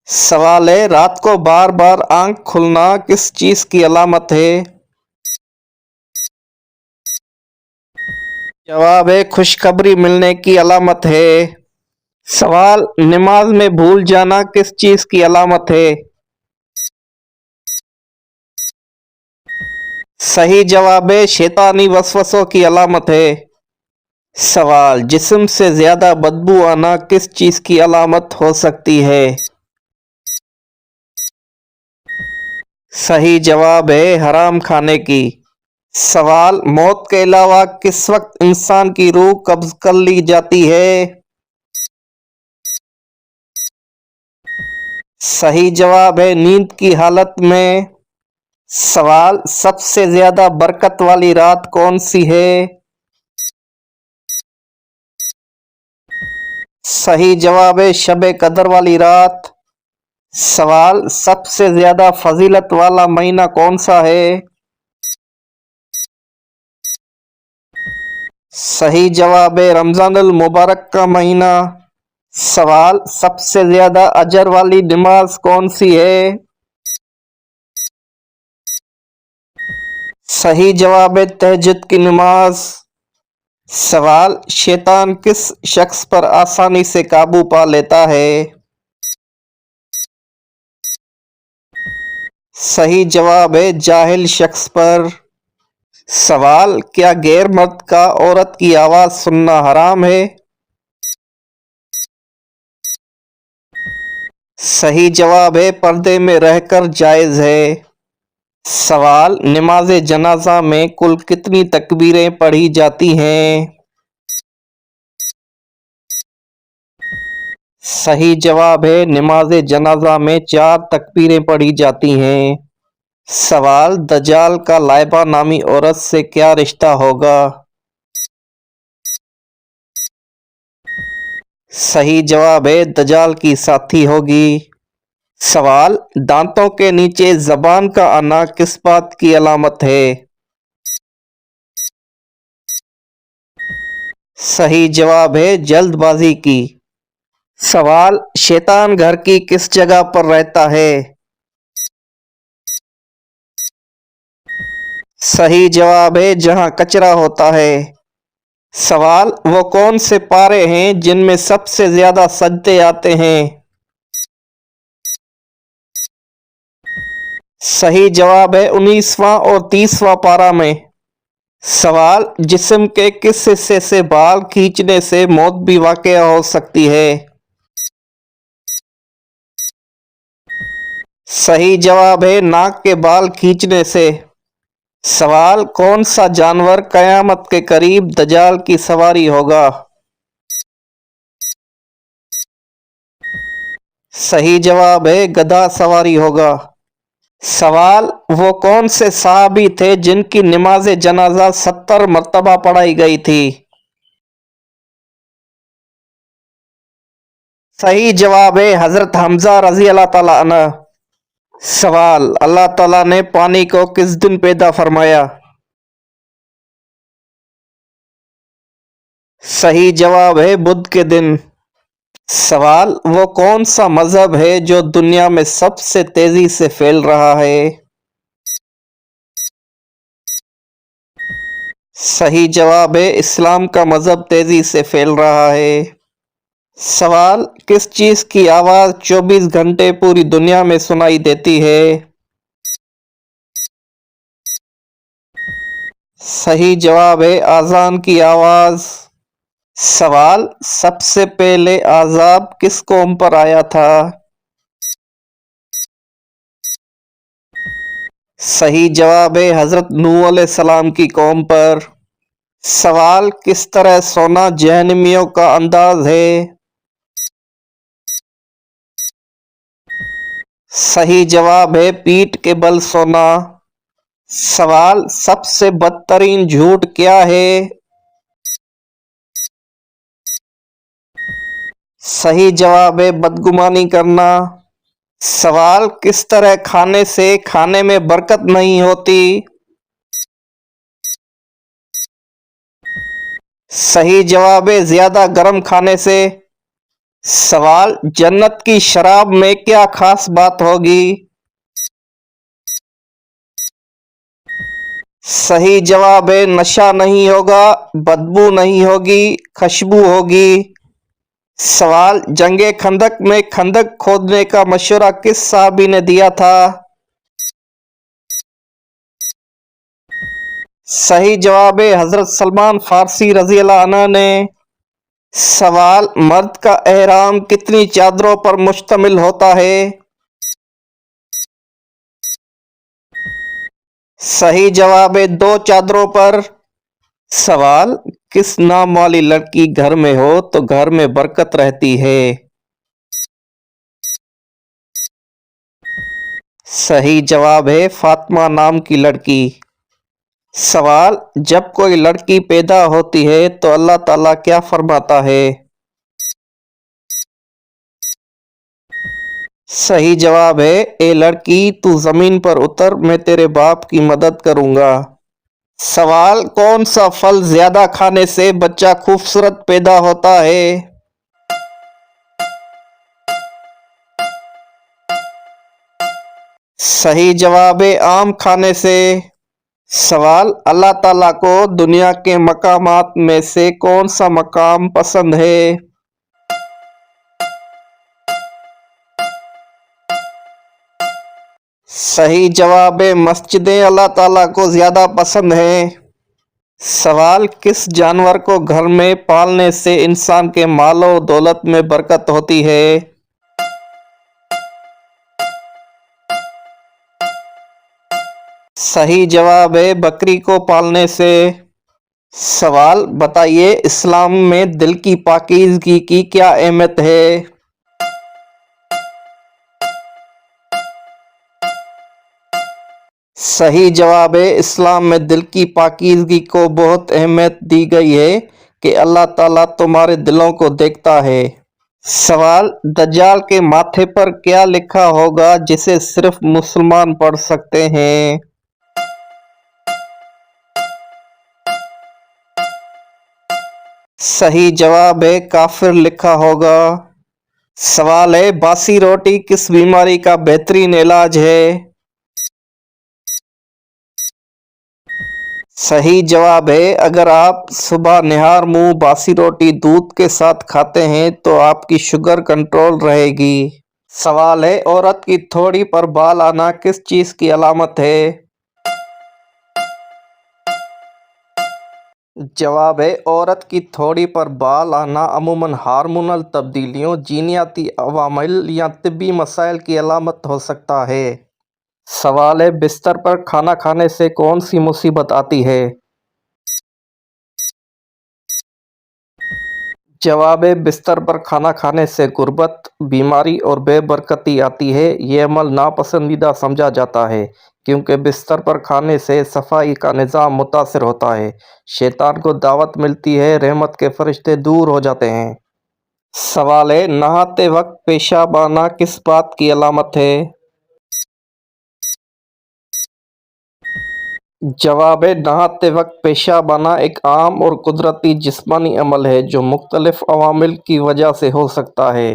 सवाल है, रात को बार बार आंख खुलना किस चीज की अलामत है? जवाब है खुशखबरी मिलने की अलामत है। सवाल, नमाज में भूल जाना किस चीज की अलामत है? सही जवाब है शैतानी वसवसों की अलामत है। सवाल, जिस्म से ज्यादा बदबू आना किस चीज की अलामत हो सकती है? सही जवाब है हराम खाने की। सवाल, मौत के अलावा किस वक्त इंसान की रूह कब्ज कर ली जाती है? सही जवाब है नींद की हालत में। सवाल, सबसे ज्यादा बरकत वाली रात कौन सी है? सही जवाब है शब कदर वाली रात। सवाल, सबसे ज्यादा फजीलत वाला महीना कौन सा है? सही जवाब है रमजानुल मुबारक का महीना। सवाल, सबसे ज्यादा अजर वाली नमाज कौन सी है? सही जवाब है तहज्जुद की नमाज। सवाल, शैतान किस शख्स पर आसानी से काबू पा लेता है? सही जवाब है जाहिल शख्स पर। सवाल, क्या गैर मर्द का औरत की आवाज सुनना हराम है? सही जवाब है पर्दे में रहकर जायज है। सवाल, नमाज जनाजा में कुल कितनी तकबीरें पढ़ी जाती हैं? सही जवाब है नमाज जनाजा में 4 तकबीरें पढ़ी जाती हैं। सवाल, दज्जाल का लाइबा नामी औरत से क्या रिश्ता होगा? सही जवाब है दज्जाल की साथी होगी। सवाल, दांतों के नीचे जबान का आना किस बात की अलामत है? सही जवाब है जल्दबाजी की। सवाल, शैतान घर की किस जगह पर रहता है? सही जवाब है जहां कचरा होता है। सवाल, वो कौन से पारे हैं जिनमें सबसे ज्यादा सजदे आते हैं? सही जवाब है 19वां और 30वां पारा में। सवाल, जिस्म के किस हिस्से से बाल खींचने से मौत भी वाक़या हो सकती है? सही जवाब है नाक के बाल खींचने से। सवाल, कौन सा जानवर कयामत के करीब दज्जाल की सवारी होगा? सही जवाब है गधा सवारी होगा। सवाल, वो कौन से सहाबी थे जिनकी नमाज जनाजा 70 मरतबा पढ़ाई गई थी? सही जवाब है हजरत हमजा रजी अल्लाह ताला अन्हु। सवाल, अल्लाह ताला ने पानी को किस दिन पैदा फरमाया? सही जवाब है बुध के दिन। सवाल, वो कौन सा मजहब है जो दुनिया में सबसे तेजी से फैल रहा है? सही जवाब है इस्लाम का मजहब तेजी से फैल रहा है। सवाल, किस चीज की आवाज 24 घंटे पूरी दुनिया में सुनाई देती है? सही जवाब है आजान की आवाज। सवाल, सबसे पहले आजाब किस कौम पर आया था? सही जवाब है हजरत नूह अलैहिस्सलाम की कौम पर। सवाल, किस तरह सोना जहन्नमियों का अंदाज है? सही जवाब है पीठ के बल सोना। सवाल, सबसे बदतरीन झूठ क्या है? सही जवाब है बदगुमानी करना। सवाल, किस तरह खाने से खाने में बरकत नहीं होती? सही जवाब है ज्यादा गर्म खाने से। सवाल, जन्नत की शराब में क्या खास बात होगी? सही जवाब है नशा नहीं होगा, बदबू नहीं होगी, खुशबू होगी। सवाल, जंगे खंदक में खंदक खोदने का मशवरा किस साहबी ने दिया था? सही जवाब है हजरत सलमान फारसी रजी अल्लाह अन्हु ने। सवाल, मर्द का एहराम कितनी चादरों पर मुश्तमिल होता है? सही जवाब है 2 चादरों पर। सवाल, किस नाम वाली लड़की घर में हो तो घर में बरकत रहती है? सही जवाब है फातिमा नाम की लड़की। सवाल, जब कोई लड़की पैदा होती है तो अल्लाह ताला क्या फरमाता है? सही जवाब है, ए लड़की तू जमीन पर उतर, मैं तेरे बाप की मदद करूंगा। सवाल, कौन सा फल ज्यादा खाने से बच्चा खूबसूरत पैदा होता है? सही जवाब है आम खाने से। सवाल, अल्लाह ताला को दुनिया के मकामात में से कौन सा मकाम पसंद है? सही जवाब है मस्जिदें अल्लाह ताला को ज्यादा पसंद है। सवाल, किस जानवर को घर में पालने से इंसान के मालो दौलत में बरकत होती है? सही जवाब है बकरी को पालने से। सवाल, बताइए इस्लाम में दिल की पाकीज़गी की क्या अहमियत है? सही जवाब है इस्लाम में दिल की पाकीज़गी को बहुत अहमियत दी गई है कि अल्लाह ताला तुम्हारे दिलों को देखता है। सवाल, दज्जाल के माथे पर क्या लिखा होगा जिसे सिर्फ मुसलमान पढ़ सकते हैं? सही जवाब है काफिर लिखा होगा। सवाल है, बासी रोटी किस बीमारी का बेहतरीन इलाज है? सही जवाब है, अगर आप सुबह निहार मुंह बासी रोटी दूध के साथ खाते हैं तो आपकी शुगर कंट्रोल रहेगी। सवाल है, औरत की थोड़ी पर बाल आना किस चीज की अलामत है? जवाब है, औरत की थोड़ी पर बाल आना अमूमन हार्मोनल तब्दीलियों, जीनियाती अवामिल या तिब्बी मसाइल की अलामत हो सकता है। सवाल है, बिस्तर पर खाना खाने से कौन सी मुसीबत आती है? जवाब है, बिस्तर पर खाना खाने से गुर्बत, बीमारी और बेबरकती आती है। ये अमल नापसंदीदा समझा जाता है क्योंकि बिस्तर पर खाने से सफाई का निज़ाम मुतासर होता है, शैतान को दावत मिलती है, रहमत के फरिश्ते दूर हो जाते हैं। सवाल है, नहाते वक्त पेशाब आना किस बात की अलामत है? जवाब है, नहाते वक्त पेशाब आना एक आम और कुदरती जिस्मानी अमल है जो मुख्तलिफ अवामिल की वजह से हो सकता है।